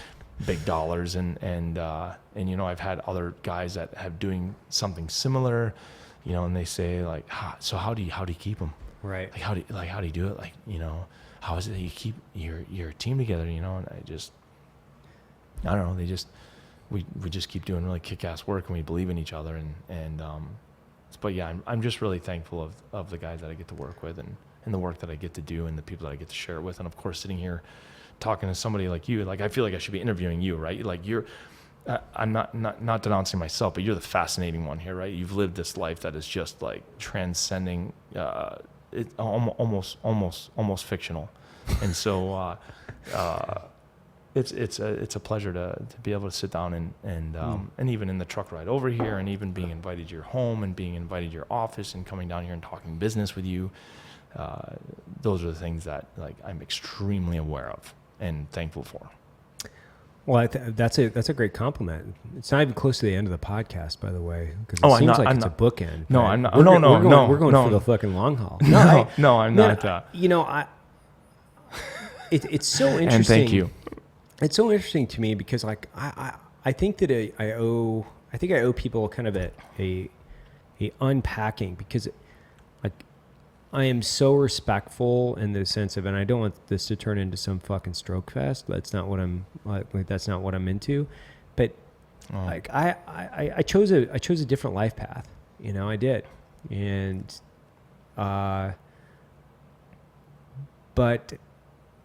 big dollars, and I've had other guys that have doing something similar, and they say like, so how do you keep them? Right. Like how do you do it? Like how is it that you keep your team together? And I don't know. We just keep doing really kick-ass work, and we believe in each other, but yeah, I'm just really thankful of the guys that I get to work with, and the work that I get to do, and the people that I get to share it with, and of course sitting here talking to somebody like you. Like I feel like I should be interviewing you, right? Like I'm not denouncing myself, but you're the fascinating one here, right? You've lived this life that is just like transcending, almost fictional, and so It's a pleasure to be able to sit down and even in the truck ride over here, and even being invited to your home and being invited to your office and coming down here and talking business with you. Those are the things that like I'm extremely aware of and thankful for. Well, that's a great compliment. It's not even close to the end of the podcast, by the way, because it seems like it's a bookend. No, right? I'm not. We're No, going for the fucking long haul. No, I'm not. You know, it's so interesting. And thank you. It's so interesting to me because like I think that I owe people kind of a unpacking, because like I am so respectful in the sense of, and I don't want this to turn into some fucking stroke fest. That's not what I'm like. That's not what I'm into. But like I chose a different life path. You know, I did, and but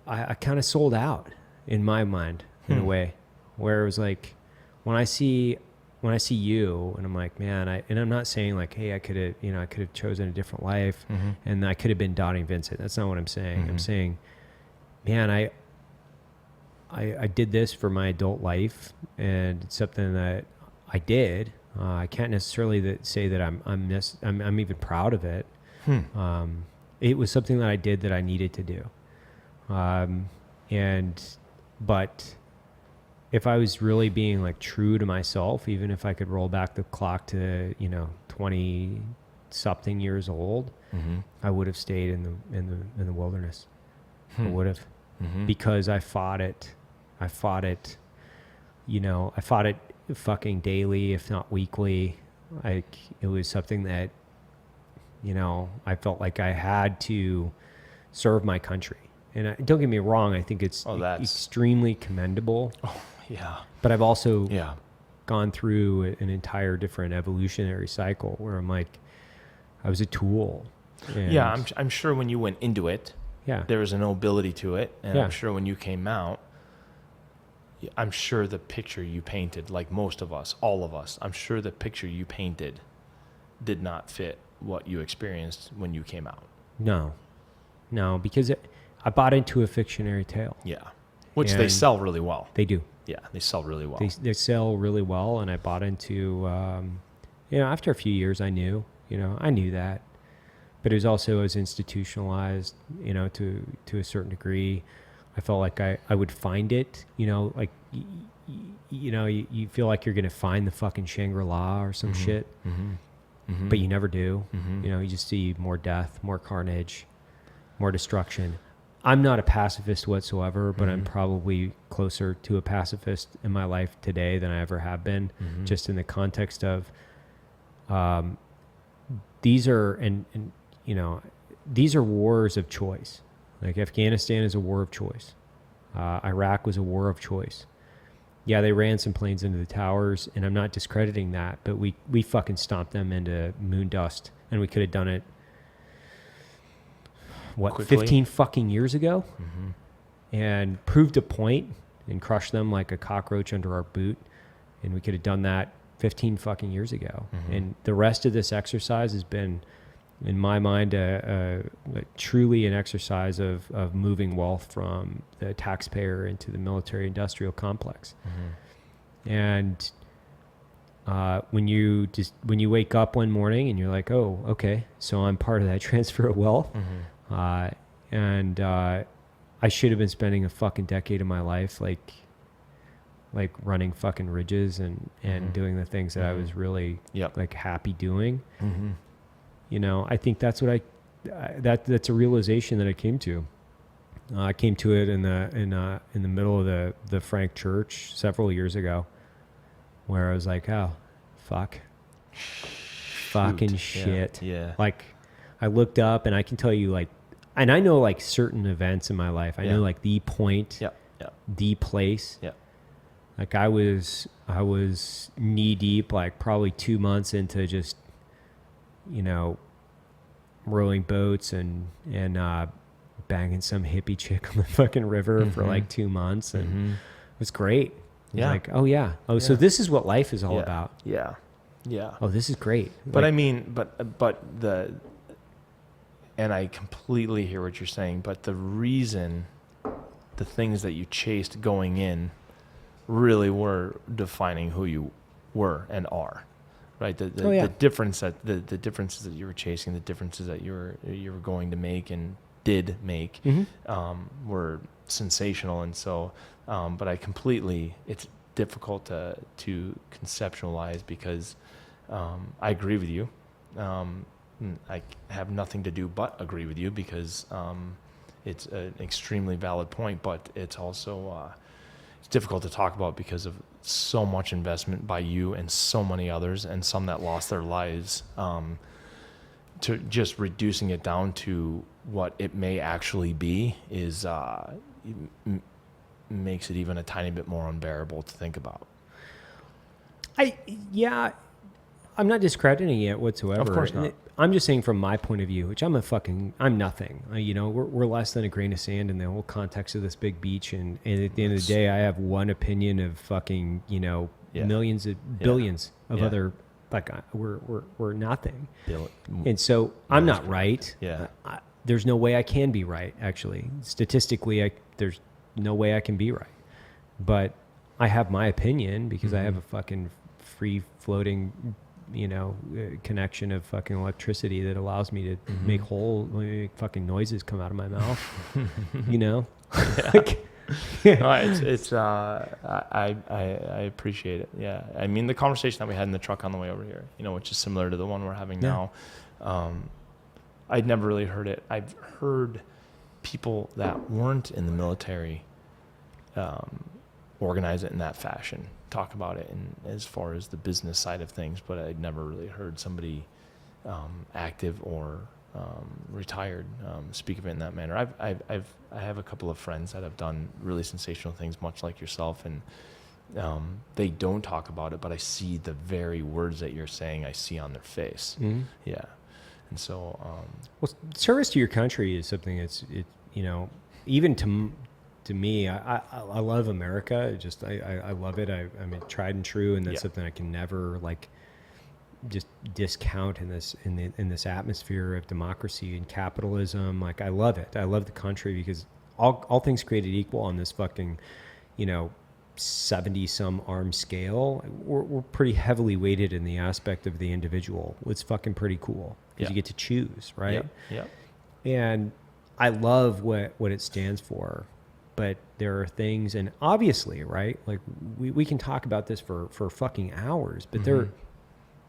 I kind of sold out in my mind in a way, where it was like when I see you and I'm like, man, and I'm not saying like, hey, I could have chosen a different life and I could have been Donnie Vincent. That's not what I'm saying. I'm saying, man, I did this for my adult life, and it's something that I did. I can't necessarily say that I'm even proud of it. It was something that I did that I needed to do. But if I was really being like true to myself, even if I could roll back the clock to, 20 something years old, I would have stayed in the wilderness. I would have, because I fought it, fucking daily, if not weekly. Like it was something that, I felt like I had to serve my country. And don't get me wrong, I think it's extremely commendable. Oh, yeah. But I've also gone through an entire different evolutionary cycle where I'm like, I was a tool. Yeah, I'm sure when you went into it, there was a nobility to it. And I'm sure when you came out, I'm sure the picture you painted, like most of us, all of us, I'm sure the picture you painted did not fit what you experienced when you came out. No, because I bought into a fictionary tale. Yeah. Which they sell really well. They do. Yeah, they sell really well. They sell really well, and I bought into, after a few years I knew that. But it was also as institutionalized, to a certain degree. I felt like I would find it, like, you feel like you're going to find the fucking Shangri-La or some shit, but you never do. You just see more death, more carnage, more destruction. I'm not a pacifist whatsoever, but I'm probably closer to a pacifist in my life today than I ever have been, just in the context of these are wars of choice. Like Afghanistan is a war of choice. Iraq was a war of choice. Yeah, they ran some planes into the towers, and I'm not discrediting that, but we fucking stomped them into moon dust, and we could have done it, quickly. 15 fucking years ago, and proved a point and crushed them like a cockroach under our boot, and we could have done that 15 fucking years ago. And the rest of this exercise has been, in my mind, truly an exercise of moving wealth from the taxpayer into the military-industrial complex. And when you wake up one morning and you're like, oh, okay, so I'm part of that transfer of wealth, and I should have been spending a fucking decade of my life like running fucking ridges and doing the things that I was really like happy doing. I think that's what that's a realization that I came to. I came to it in the middle of the Frank Church several years ago, where I was like, oh, fucking shit. Yeah. Like I looked up, and I can tell you and I know like certain events in my life. I know like the point, the place. Like I was knee deep, like probably 2 months into just, rowing boats and banging some hippie chick on the fucking river for like 2 months, and it was great. It was like, oh yeah, so this is what life is all about. Oh, this is great. But I mean, and I completely hear what you're saying, but the reason the things that you chased going in really were defining who you were and are, right? The differences that you were chasing, the differences that you were going to make and did make, were sensational. And so, but it's difficult to conceptualize because I agree with you. I have nothing to do but agree with you because it's an extremely valid point, but it's also it's difficult to talk about because of so much investment by you and so many others, and some that lost their lives. To just reducing it down to what it may actually be is makes it even a tiny bit more unbearable to think about. I'm not discrediting it whatsoever. Of course not. I'm just saying from my point of view, which I'm nothing. We're less than a grain of sand in the whole context of this big beach. And at the end of the day, I have one opinion of fucking, millions of billions of other, like we're nothing. And so I'm not right. Yeah. There's no way I can be right, actually. Statistically, there's no way I can be right. But I have my opinion because I have a fucking free floating connection of fucking electricity that allows me to make fucking noises come out of my mouth. I appreciate it. Yeah. I mean, the conversation that we had in the truck on the way over here, which is similar to the one we're having now. I'd never really heard it. I've heard people that weren't in the military organize it in that fashion, talk about it in as far as the business side of things, but I'd never really heard somebody active or retired speak of it in that manner. I have a couple of friends that have done really sensational things, much like yourself, and they don't talk about it, but I see the very words that you're saying, I see on their face. Yeah. And so, well, service to your country is something that's, even to me, I love America. I love it. I mean, tried and true, and that's something I can never just discount in this atmosphere of democracy and capitalism. Like, I love it. I love the country because all things created equal on this fucking, 70 some arm scale, we're pretty heavily weighted in the aspect of the individual. It's fucking pretty cool because you get to choose, right? Yeah. And I love what it stands for, but there are things, and obviously, right? Like we can talk about this for fucking hours, but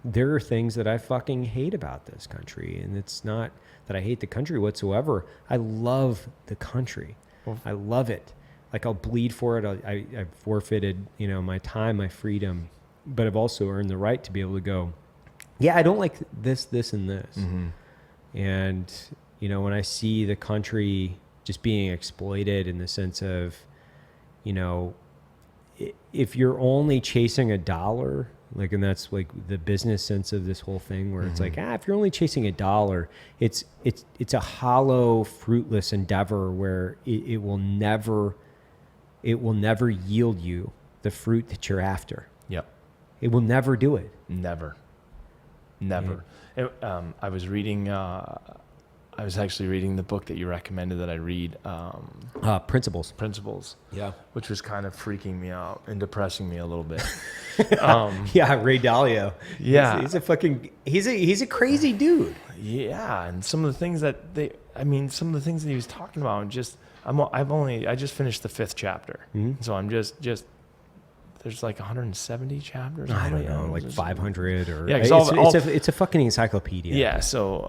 there are things that I fucking hate about this country, and it's not that I hate the country whatsoever. I love the country. I love it. Like, I'll bleed for it. I've forfeited, my time, my freedom, but I've also earned the right to be able to go, I don't like this, and this. And, when I see the country just being exploited in the sense of, if you're only chasing a dollar, like, and that's like the business sense of this whole thing where it's like, if you're only chasing a dollar, it's a hollow, fruitless endeavor where it will never yield you the fruit that you're after. Yep. It will never do it. Never. I was reading, I was actually reading the book that you recommended that I read. Principles. Yeah. Which was kind of freaking me out and depressing me a little bit. Ray Dalio. Yeah. He's a crazy dude. Yeah. And some of the things that he was talking about, I just finished the 5th chapter. So I'm just there's like 170 chapters. I don't know, like 500 or it's a fucking encyclopedia. Yeah. So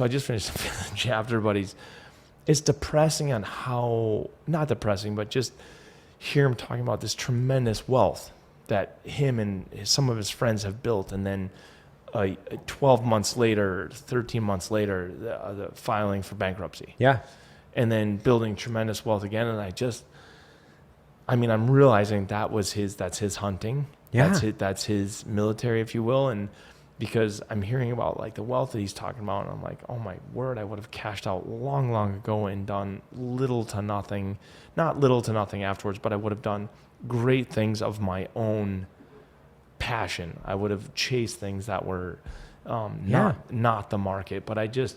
I just finished the 5th chapter, but it's depressing on how, not depressing, but just hear him talking about this tremendous wealth that him and some of his friends have built, and then 12 months later, 13 months later, the filing for bankruptcy. Yeah. And then building tremendous wealth again. And I'm realizing that's his hunting. Yeah. That's his military, if you will. And because I'm hearing about like the wealth that he's talking about, and I'm like, oh my word, I would have cashed out long, long ago and done little to nothing afterwards, but I would have done great things of my own passion. I would have chased things that were not the market, but I just,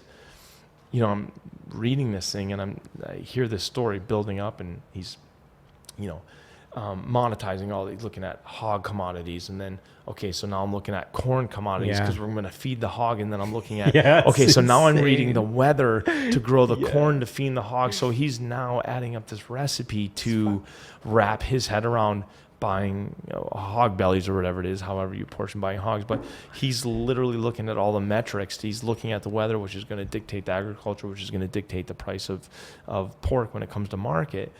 reading this thing, and I hear this story building up, and he's, monetizing all these, looking at hog commodities, and then okay, so now I'm looking at corn commodities because we're going to feed the hog, and then I'm looking at okay, so now I'm reading the weather to grow the corn to feed the hog. So he's now adding up this recipe to wrap his head around buying hog bellies or whatever it is, however you portion buying hogs. But he's literally looking at all the metrics. He's looking at the weather, which is going to dictate the agriculture, which is going to dictate the price of pork when it comes to market.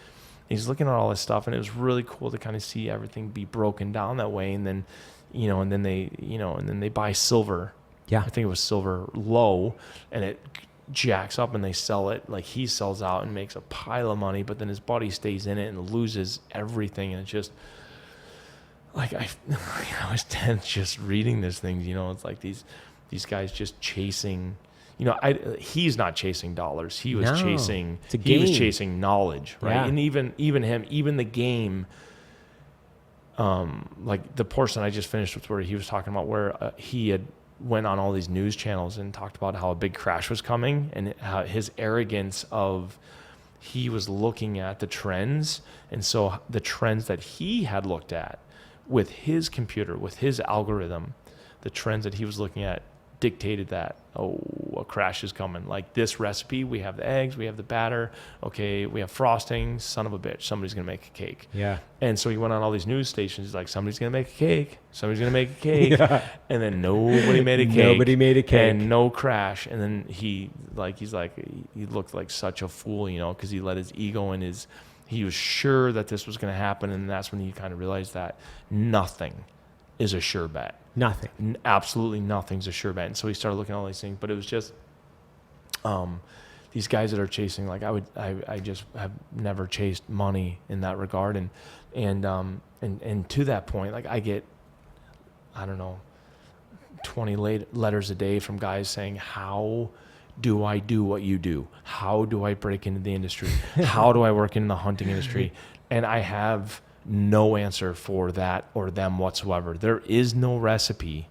He's looking at all this stuff, and it was really cool to kind of see everything be broken down that way. And then, and then they buy silver. Yeah. I think it was silver low, and it jacks up, and they sell it. Like, he sells out and makes a pile of money, but then his buddy stays in it and loses everything. And it's just like, I was tense just reading this thing, it's like these guys just chasing, he's not chasing dollars. He was chasing knowledge, right? Yeah. And even the game, like the portion I just finished with where he was talking about where he had went on all these news channels and talked about how a big crash was coming, and how his arrogance of, he was looking at the trends. And so the trends that he had looked at with his computer, with his algorithm, the trends that he was looking at dictated that, a crash is coming. Like, this recipe, we have the eggs, we have the batter, okay, we have frosting, son of a bitch, somebody's going to make a cake. Yeah. And so he went on all these news stations, he's like, somebody's going to make a cake, somebody's going to make a cake. Yeah. And then nobody made a cake. Nobody made a cake. And no crash. And then he looked like such a fool, because he let his ego and he was sure that this was going to happen. And that's when he kind of realized that nothing is a sure bet. Nothing. Absolutely nothing's a sure bet. And so he started looking at all these things, but it was just these guys that are chasing, like, I just have never chased money in that regard. And to that point, like, I get, I don't know, 20 letters a day from guys saying, how do I do what you do? How do I break into the industry? How do I work in the hunting industry? And I have no answer for that or them whatsoever. There is no recipe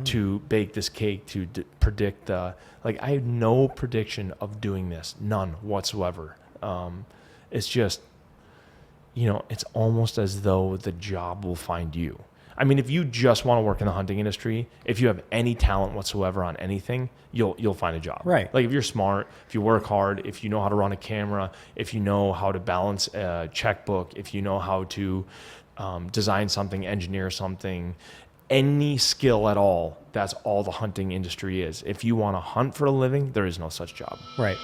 to bake this cake to predict I have no prediction of doing this, none whatsoever. It's just, it's almost as though the job will find you. I mean, if you just want to work in the hunting industry, if you have any talent whatsoever on anything, you'll find a job. Right. Like, if you're smart, if you work hard, if you know how to run a camera, if you know how to balance a checkbook, if you know how to design something, engineer something, any skill at all, that's all the hunting industry is. If you want to hunt for a living, there is no such job. Right.